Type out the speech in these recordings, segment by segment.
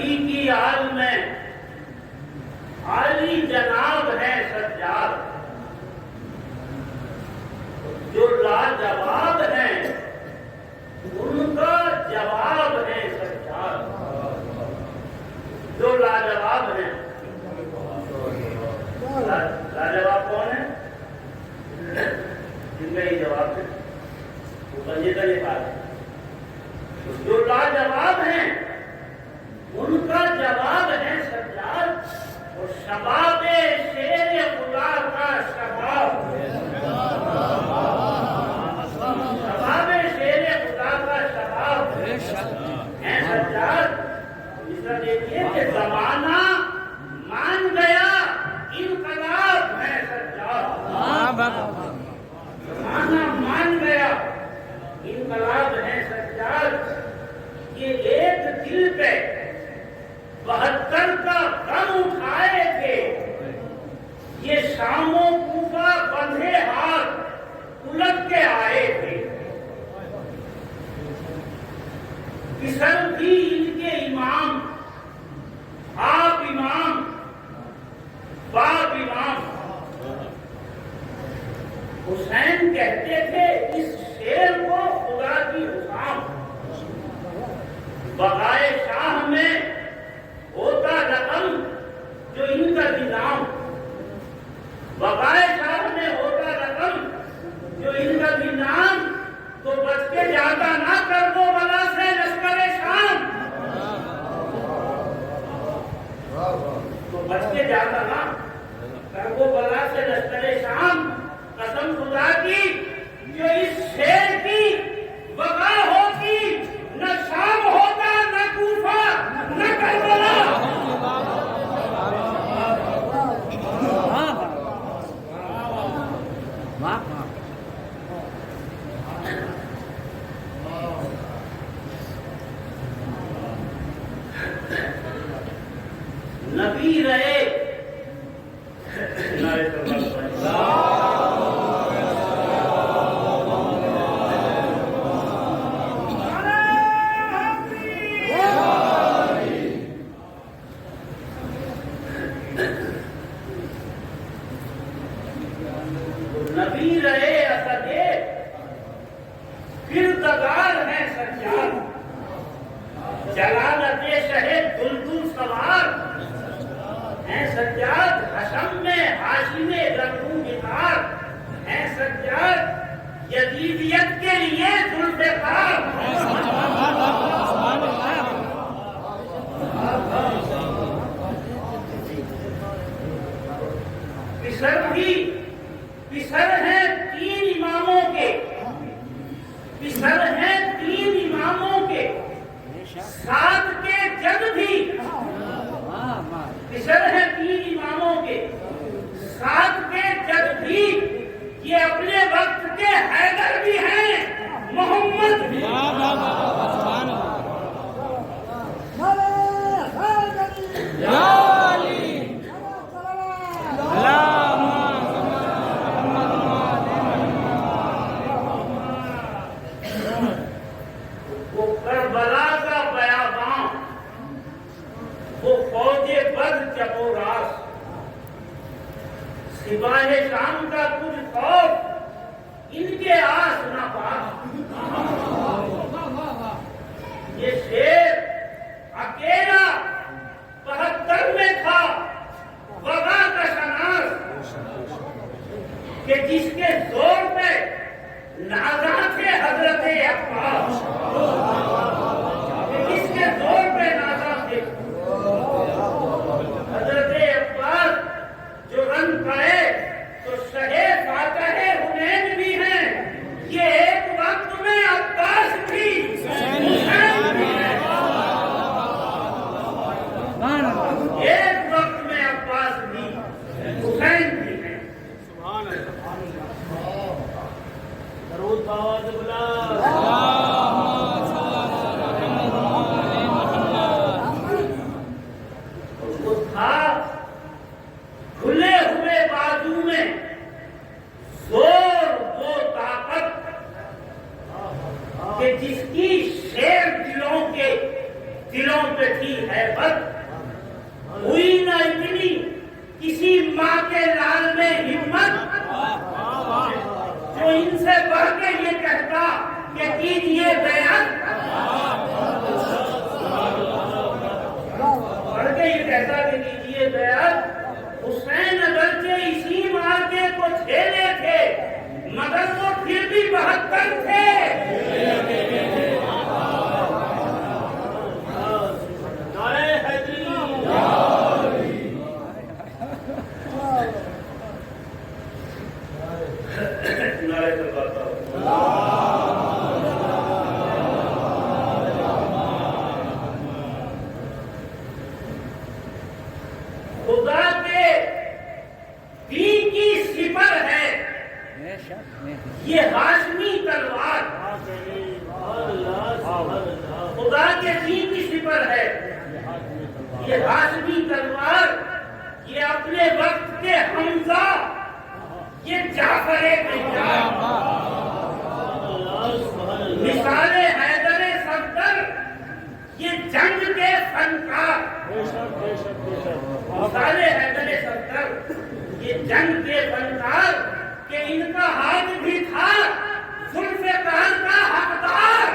نبی کی آل میں عالی جناب ہے سجاد، جو لاجواب ہیں ان کا جواب ہے سجاد، جو لاجواب ہیں۔ لاجواب کون ہے؟ جن کا یہ جواب ہے وہ بندے کا یہ بات ہے، جو لاجواب ہیں ان کا جواب ہے سجاد، اور شباب شیر خدا کا شباب، شباب شیر خدا کا شباب ہے سجاد۔ اس طرح دیکھیے کہ زمانہ مان گیا انقلاب ہے سجاد، زمانہ مان گیا انقلاب ہے سجاد۔ یہ ایک دل پہ 72 کا غم اٹھائے تھے، یہ شام و کوفہ بندھے ہاتھ الٹ کے آئے تھے، پسر بھی ان کے امام، آپ امام باپ امام۔ حسین کہتے تھے اس شیر کو خدا کی حسام، بقائے شاہ میں ہوتا رقم جو ان کا نظام، بقائے شاہ میں ہوتا رقم جو ان کا نظام، تو بچ کے جاتا نہ کر دو بلا سے لشکر شام، تو بچ کے جاتا نہ کر دو بلا سے لشکر شام۔ قسم خدا کی جو اس شیر کی بقا ہوتی، نہ شام ہوتا نہ کوفہ نہ کربلا۔ نبی رہے نبی رہے اسدے کردگار ہے سجاد، جلالت شہد دلدل سوار ہے سجاد، حشم میں ہاشم گردوں گتار ہے سجاد، یزیدیت کے لیے ذوالفقار ہے پسر ہیں تین اماموں کے، پسر ہیں تین اماموں کے، ساتھ کے جد بھی، پسر ہیں تین اماموں کے، ساتھ کے جد بھی، یہ اپنے وقت کے حیدر بھی ہیں محمد بھی۔ سپاہ شام کا کچھ خوف ان کے آس نہ پاس، یہ شیر اکیلا 72 میں تھا وبا کا شناس، کہ جس کے زور پہ نازاں تھے حضرت عباس، کہ جس کے زور پہ نازاں تھے حضرت عباس، جو رن پڑے تو شہے فاتح حنین بھی ہیں، یہ ایک وقت دلوں پہ تھی ہیبت، ہوئی نہ اتنی کسی ماں کے لال میں ہمت جو ان سے بڑھ کے یہ کہتا کہ کیجیے بیعت، بڑھ کے یہ کہتا کہ کیجیے بیعت۔ حسین اگرچہ اسی معرکے کو جھیلے تھے مگر وہ پھر بھی 72 تھے۔ نعرہ حیدری، نعرہ تکبیر۔ خدا کے دین کی سپر ہے یہ ہاشمی تلوار، خدا کے دین کی سپر ہے یہ ہاشمی تلوار، یہ اپنے وقت کے حمزہ، یہ جعفر طیار، مثال حیدر صفدر، یہ جنگ کے فنکار، مثال حیدر صفدر یہ جنگ کے فنکار کہ ان کا ہاتھ بھی تھا ذوالفقار کا حقدار،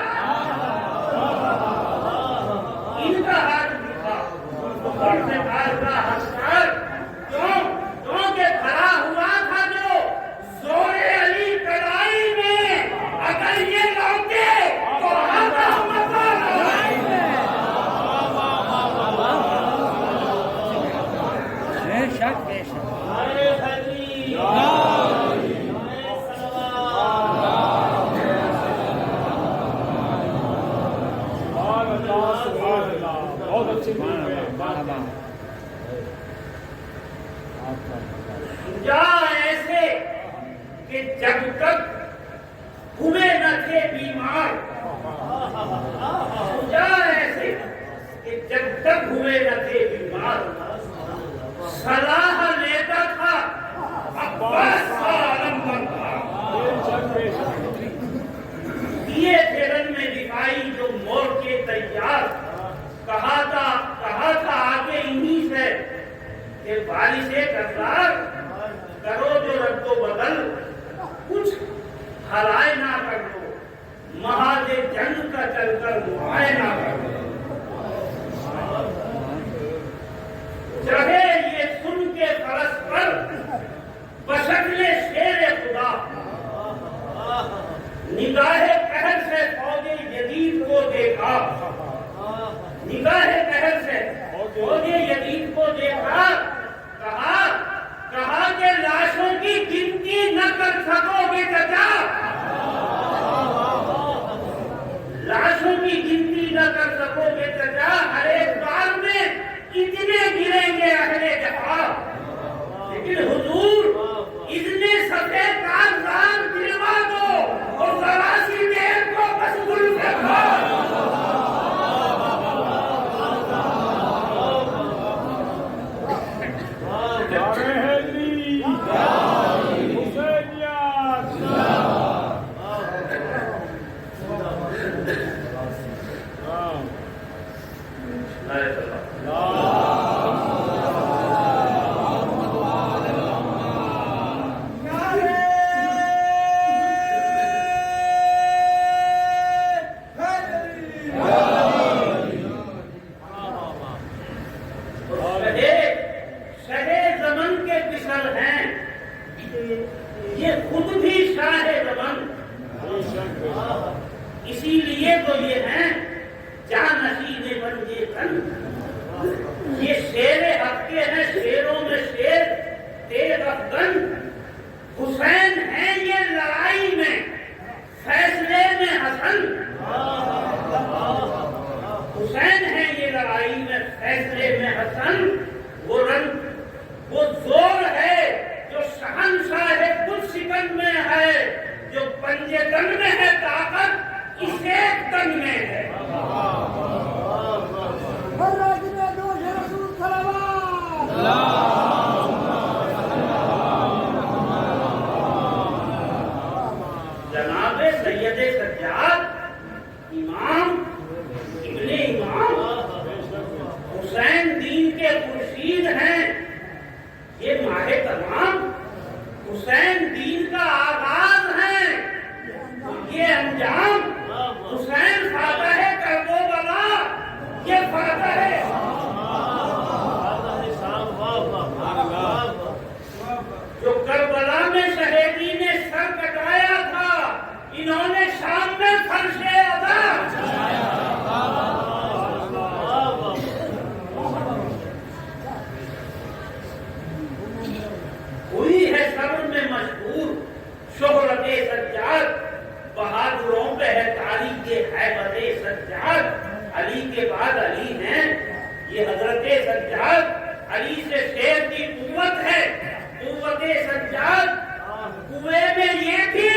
ان کا ہاتھ بھی تھا ذوالفقار کا حقدار، کیونکہ کھڑا ہوا تھا جو زور علی کڑائی میں، اگر یہ لوٹے تو آدھا مزہ لڑائی میں۔ بے شک بے شک۔ جا ایسے کہ جب تک ہوئے نہ تھے بیمار، جا ایسے کہ جب تک ہوئے نہ تھے بیمار، صلاح لیتا تھا عباس کا علم بردار، دیے تھے رن میں دکھائی جو مور کے تیار، کہا تھا آگے انہی سے کہ بارش کرار کرو جو رد و بدل، کچھ ہرائے نہ کر دو محاذ جنگ کا چل کر معائے نہ کر دو، چڑھے یہ سن کے فرس پر بشکل شیر خدا، نگاہ قہر سے فوج جدید کو دیکھا، نگاہ قہر سے فوج جدید کو دیکھا، کہا کہ لاشوں کی گنتی نہ کر سکو گے چچا، لاشوں کی گنتی نہ کر سکو گے چچا، ہر ایک بار میں اتنے گریں گے اہل جفا، لیکن حضور اذن سفید کارزار دلوا دو اور ذرا سی دیر کو بس ذوالفقار۔ یہ خود بھی شاہ زمن، اسی لیے تو یہ ہیں جانشین بنجے تن، یہ شیر حق کے ہیں شیروں میں شیر تیغ افغن، حسین ہیں یہ لڑائی میں فیصلے میں حسن، حسین ہیں یہ لڑائی میں فیصلے میں حسن، وہ رنگ وہ زور ہے جو شہنشاہ کچھ سکن میں ہے، جو پنجے تن میں ہے طاقت اس ایک تن میں ہے۔ جناب سید سجاد امام ابن امام سجاد علی سے شیر کی قوت ہے، قوت سجاد کنویں میں یہ تھی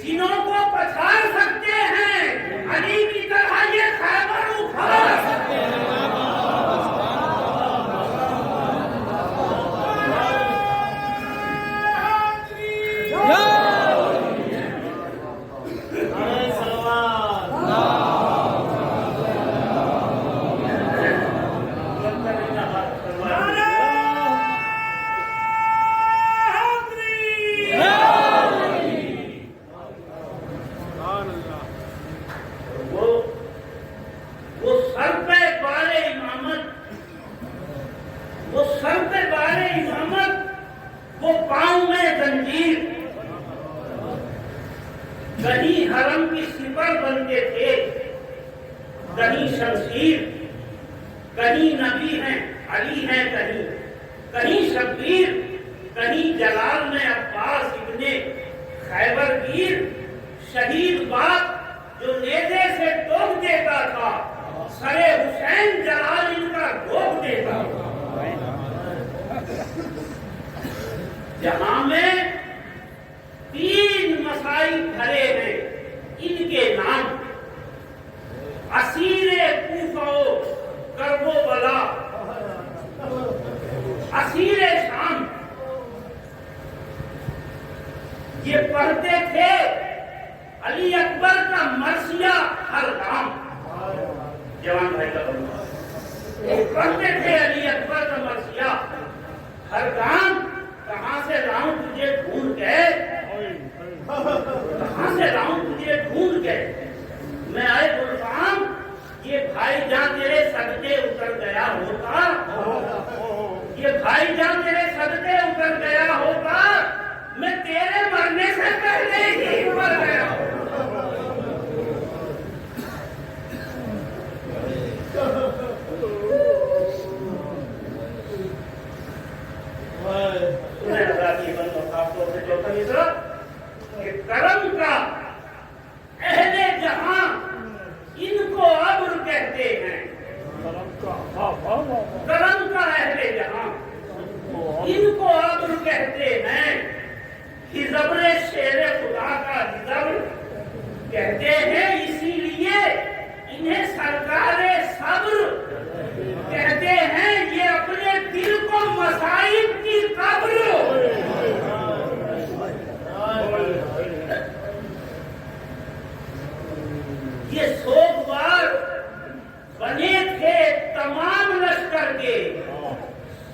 جنوں کو پچھاڑ سکتے ہیں، علی کی طرح یہ خیبر اکھاڑ سکتے ہیں۔ کہیں حرم کی سپر بنتے تھے، کہیں شمشیر، کہیں نبی ہیں علی ہیں، کہیں شبیر، کہیں جلال میں عباس ابن خیبر گیر، شہید باپ جو نیزے سے ٹوک دیتا تھا، سرے حسین جلال ان کا روک دیتا تھا۔ جہاں میں 3 مسائل کھڑے ہیں، ان کے نام اسیر کوفہ و کرب و بلا، اسیر شام، یہ پڑھتے تھے علی اکبر کا مرثیہ ہر گام، جوان بھائی کا پڑھتے تھے علی اکبر کا مرثیہ ہر گام، کہاں سے لاؤں تجھے ڈھونڈ کے، کہاں سے لاؤں تجھے ڈھونڈ کے، میں آئے غلام، یہ بھائی جان تیرے صدقے اتر گیا ہوتا، یہ بھائی جان تیرے صدقے اتر گیا ہوتا، میں تیرے مرنے سے پہلے ہی مر گیا ہوتا۔ کرم کا اہل جہاں ان کو ابر کہتے ہیں، کرم کا اہل جہاں ان کو ابر کہتے ہیں، ہزبر شیر خدا کا ہزبر کہتے ہیں، اسی لیے انہیں سرکار صبر کہتے ہیں، یہ اپنے دل کو مصائب کی قبر، یہ سوگوار بنے تھے تمام لشکر کے،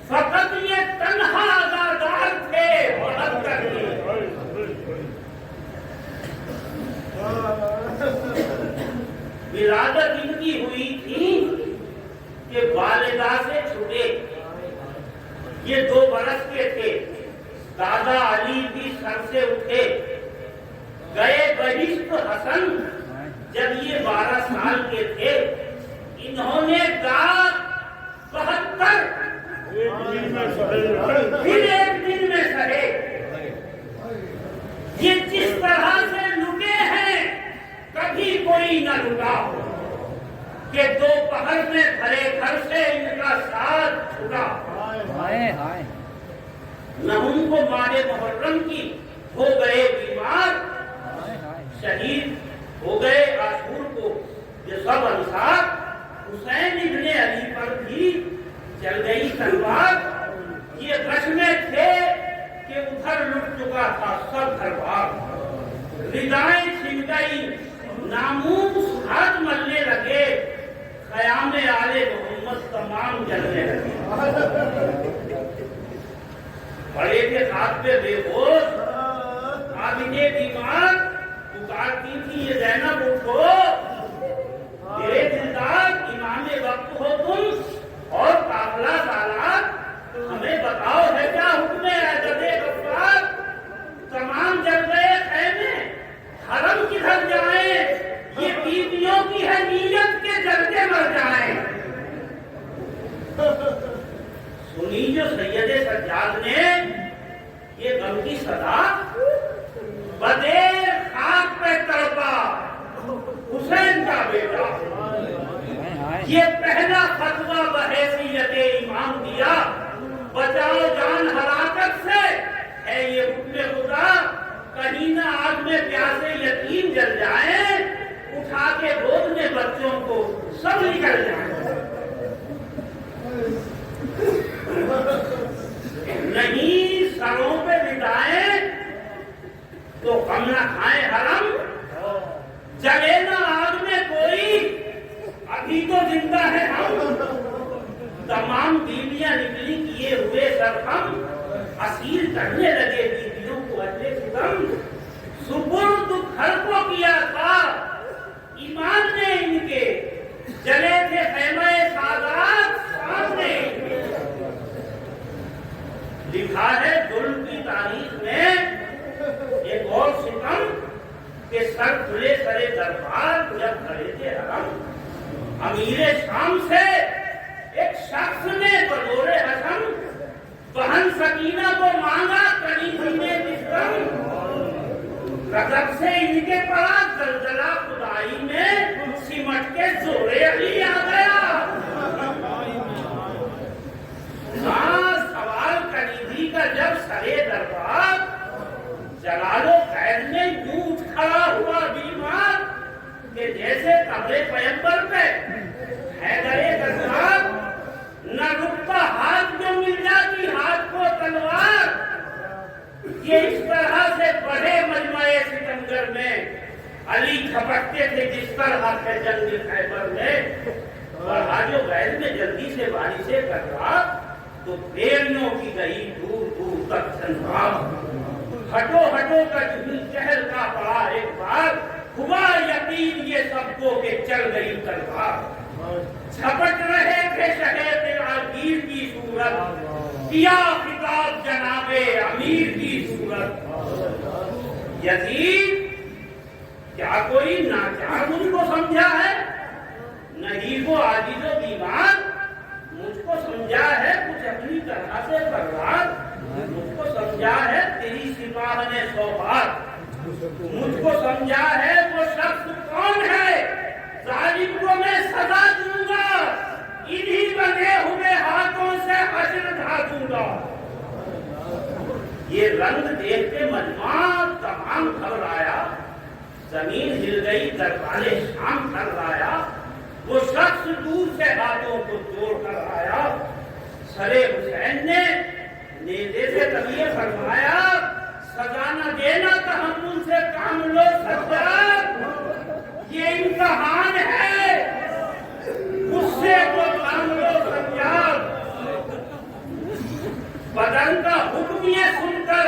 فقط یہ تنہا آزادار تھے بڑھت کر کے۔ ولادت ان کی ہوئی تھی کہ والدہ سے چھٹے، یہ 2 برس کے تھے، دادا علی بھی سر سے اٹھے، گئے بہشت حسن جب یہ 12 سال کے تھے، انہوں نے کہا 72 پھر ایک دن میں سہے، یہ جس طرح سے لٹے ہیں کبھی کوئی نہ لٹا ہو، کہ دوپہر میں بھرے گھر سے ان کا ساتھ چھٹا، نہ ان کو ماہ محرم کی ہو گئے بیمار، شہید ہو گئے عاشور کو یہ سب انصار، حسین ابن علی پر بھی چل گئی تلوار، یہ غش میں تھے کہ ادھر لٹ چکا تھا سب دربار، ردائیں چھن گئی ناموس ہاتھ ملنے لگے، خیام آل محمد تمام جلنے لگے، بڑے کے ہاتھ پہ بے ہوش عابدے بیمار پکارتی تھی یہ زینب اٹھو، میرے دلدار امام وقت ہو تم اور قافلہ سالات، ہمیں بتاؤ ہے کیا حکم اعجاز غفار، تمام جل گئے خیمے، حرم کدھر جائیں، یہ بیویوں کی ہے نیت کے جلتے مر جائیں۔ سنی جو سید سجاد نے یہ غم کی صدا، بدیر خاک پہ تڑپا حسین کا بیٹا، یہ پہلا فتویٰ بحیثیت امام کہیں نہ آگ میں پیاسے یتیم جل جائیں، اٹھا کے گود میں بچوں کو سب نکل جائیں۔ نہیں سروں پہ بٹائیں تو ہم نہ کھائیں حرم، جلے نہ آگ میں کوئی، ابھی تو زندہ ہے ہم۔ تمام بیویاں نکلی کیے ہوئے سرخم، اسیر کرنے لگے بیویوں کو اجلے ستم۔ سپرد گھر کو کیا تھا ایمان نے ان کے، جلے تھے خیمہ سادات سامنے۔ لکھا ہے ظلم کی تاریخ میں ایک اور ستم کہ سر کھلے سرے دربار جب کھڑے تھے حرم، امیر شام سے ایک شخص نے بطور حسن بہن سکینہ کو مانگا، کنیزی نے جسم غضب سے ان کے پاس زلزلہ خدائی میں سمٹ کے زورے علی آ گیا۔ ہاں سوال کنیزی کا جب سرے دربار، جلال و قید میں یوں اٹھ کھڑا ہوا بیمار کہ جیسے قبر پیغمبر پہ حیدر غزال نہ رکتا ہاتھ جو مل جاتی ہاتھ کو تلوار۔ یہ اس طرح سے بڑے مجمع ستمگر میں علی جھپٹتے تھے جس طرح سے جنگ خیبر میں۔ اور حاجو غیر میں جلدی سے باری سے کٹرا تو بیڑیوں کی گئی دور دور تک سنبھال۔ ہٹو ہٹو کا چہل کا پڑا ایک بار، ہوا یقین یہ سب کو کہ چل گئی تلوار۔ جھپٹ رہے تھے شہید عالگیر کی صورت، کیا خطاب جناب امیر کی صورت۔ یزید کیا کوئی ناچار مجھ کو سمجھا ہے؟ نہیں وہ عاجز و بیمار مجھ کو سمجھا ہے کچھ اپنی طرح سے برباد، مجھ کو سمجھا ہے تیری سپاہ نے 100 بار، مجھ کو سمجھا ہے وہ شخص کون ہے، ظالم کو میں سزا دوں گا، انہی بنے ہوئے ہاتھوں سے حشر ڈھا دوں گا۔ یہ رنگ دیکھ کے مجمع تمام گھبرایا، زمین ہل گئی، دربار شام تھرایا۔ وہ شخص دور سے ہاتھوں کو جوڑ کر آیا، سرے حسین نے نیزے سے تبیہ فرمایا، سزا نہ دینا تحمل سے کام لو سجاد، یہ امتحان ہے، غصے کو کام لو سجاد۔ بدن کا حکم یہ سن کر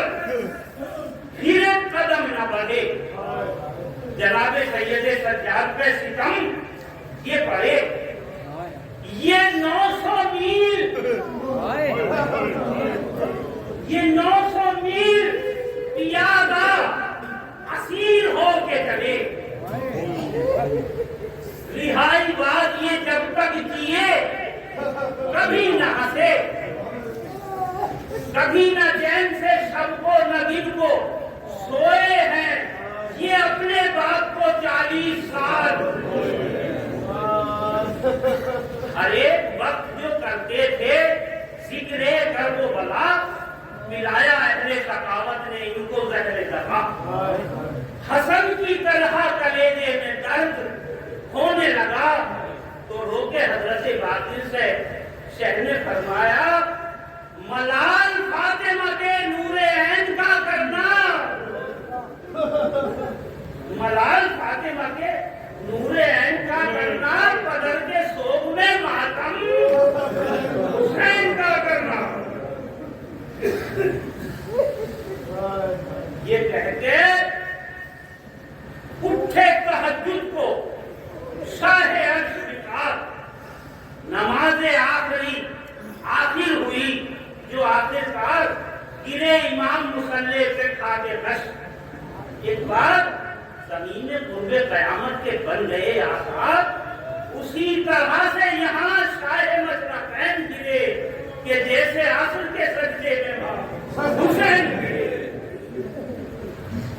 پھر ایک قدم نہ بڑھے، جناب سید سجاد پہ ستم یہ پڑھے، یہ 900 میل، یہ 900 میل پیادہ اسیر ہو کے چلے، رہائی بات یہ جب تک کیے کبھی نہ ہنسے، کبھی نہ چین سے شب کو نہ دن کو سوئے ہیں، یہ اپنے باپ کو 40 سال ہر ایک وقت جو کرتے تھے ذکر کر وہ بلا، ملایا اہل ثقافت نے ان کو زہر دغا۔ حسن کی طرح کلیجے میں درد ہونے لگا تو روکے حضرت باقر سے شیخ نے فرمایا، ملال فاطمہ کے نور عین کا کرنا، ملال فاطمہ کے نور عین کا کرنا، قدر کے سوگ میں ماتم حسین کا کرنا۔ یہ کہہ کے اٹھے تہجد کو شاہ عرش بکار، نماز آخر ہوئی جو آخر کار گرے امام مصلی پہ کھا کے رش۔ ایک بار زمین قرب قیامت کے بن گئے آثار، اسی طرح سے یہاں شاہ مشرقین گرے کہ جیسے عصر کے سجدے میں حسین گرے۔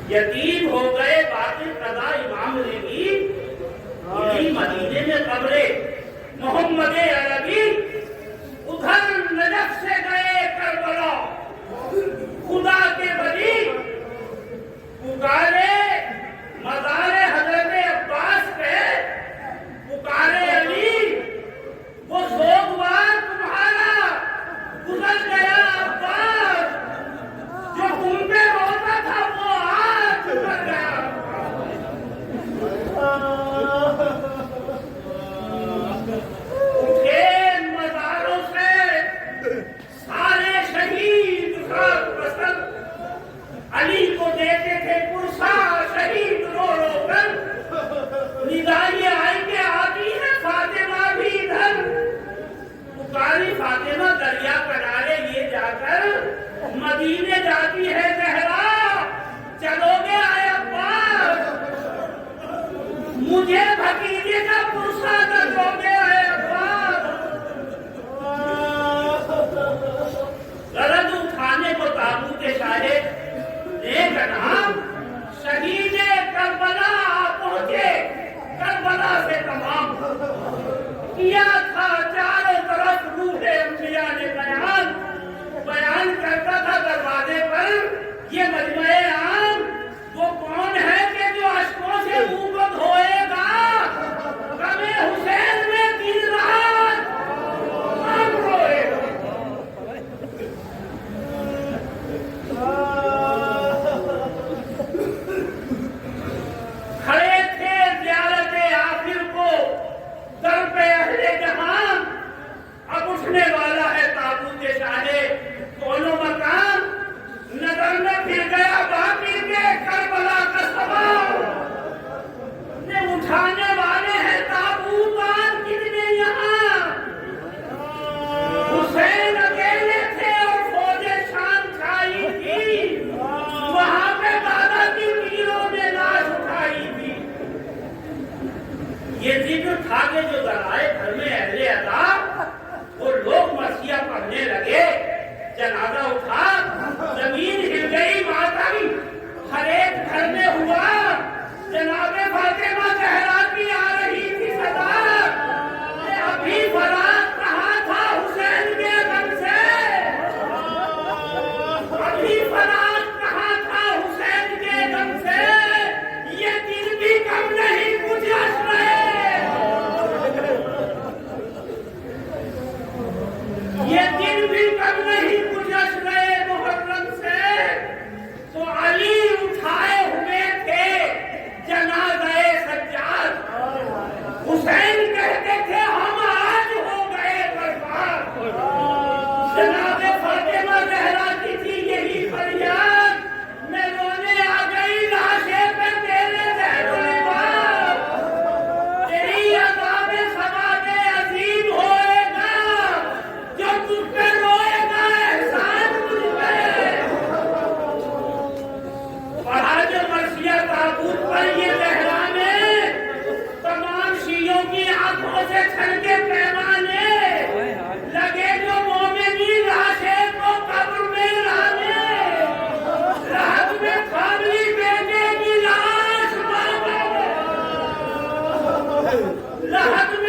یتیم ہو گئے باقی قضا امام رضی، مدینے میں قبر محمد عربی، ادھر نجف سے گئے کربلا، خدا کے ولی پکاری فاطمہ دریا کنارے یہ جا کر مدینے جاتی ہے زہرا، چلو گے آئے عباس، مجھے بھتیجے کا پرسہ دو گے آئے عباس۔ غرض اٹھانے کو تابوت شاہد لیکن شہید کربلا پہنچے، کربلا سے تمام کیا تھا چاروں طرف روح انبیاء نے بیان کرتا تھا دروازے پر یہ مجمع عام وہ کون ہے کہ جو اشکوں سے منہ کو دھوئے گا، غم حسین میں دن رات ہم روئے گا۔ کھڑے تھے زیارت آخر کو در پہ اہل جہاں، اب اٹھنے والا ہے تابوت شاہے، دونوں مکان نظر میں پھر گیا باقی کے کربلا کا سوال، اٹھانے والے ہیں تابوتان کتنے یہاں، حسین اکیلے تھے اور فوج شام چھائی تھی، وہاں پہ دادا کی تیروں نے لاش اٹھائی تھی۔ یہ ذکر تھا کہ جو ذرائع گھر میں اہل عذاب وہ لوگ مرثیہ پڑھنے لگے، جنازہ اٹھا، زمین ہل گئی، ماتم ہر ایک گھر میں ہوا، جناب فاطمہ زہرا کی آ رہی تھی صدا، ابھی فراق کہاں تھا حسین کے غم سے، ابھی فراق کہاں تھا حسین کے غم سے، یہ دن بھی کم نہیں کچھ اشرے، یہ دن بھی کم نہیں کچھ اشرے محرم سے، تو علی اٹھائے ہوئے تھے جنازہ سجاد، حسین کہتے تھے ہم آج ہو گئے برباد، جناب فاطمہ زہرا کی تھی یہی فریاد، میں رونے آ گئی لاشیں پہ تیرے زہر و لباس، تیری عذاب سواد عظیم ہوئے گا، جو تجھ پہ روئے گا احسان مجھ پہ، پڑھا جو مرثیہ تابوت پر یہ زہرا نے، تمام شیعوں کی آنکھوں سے چھلکے پیمانے، لگے جو مومنی لاشیں کو قبر میں لانے، رحم میں کھالی بیٹے کی لاش مانگو، رحم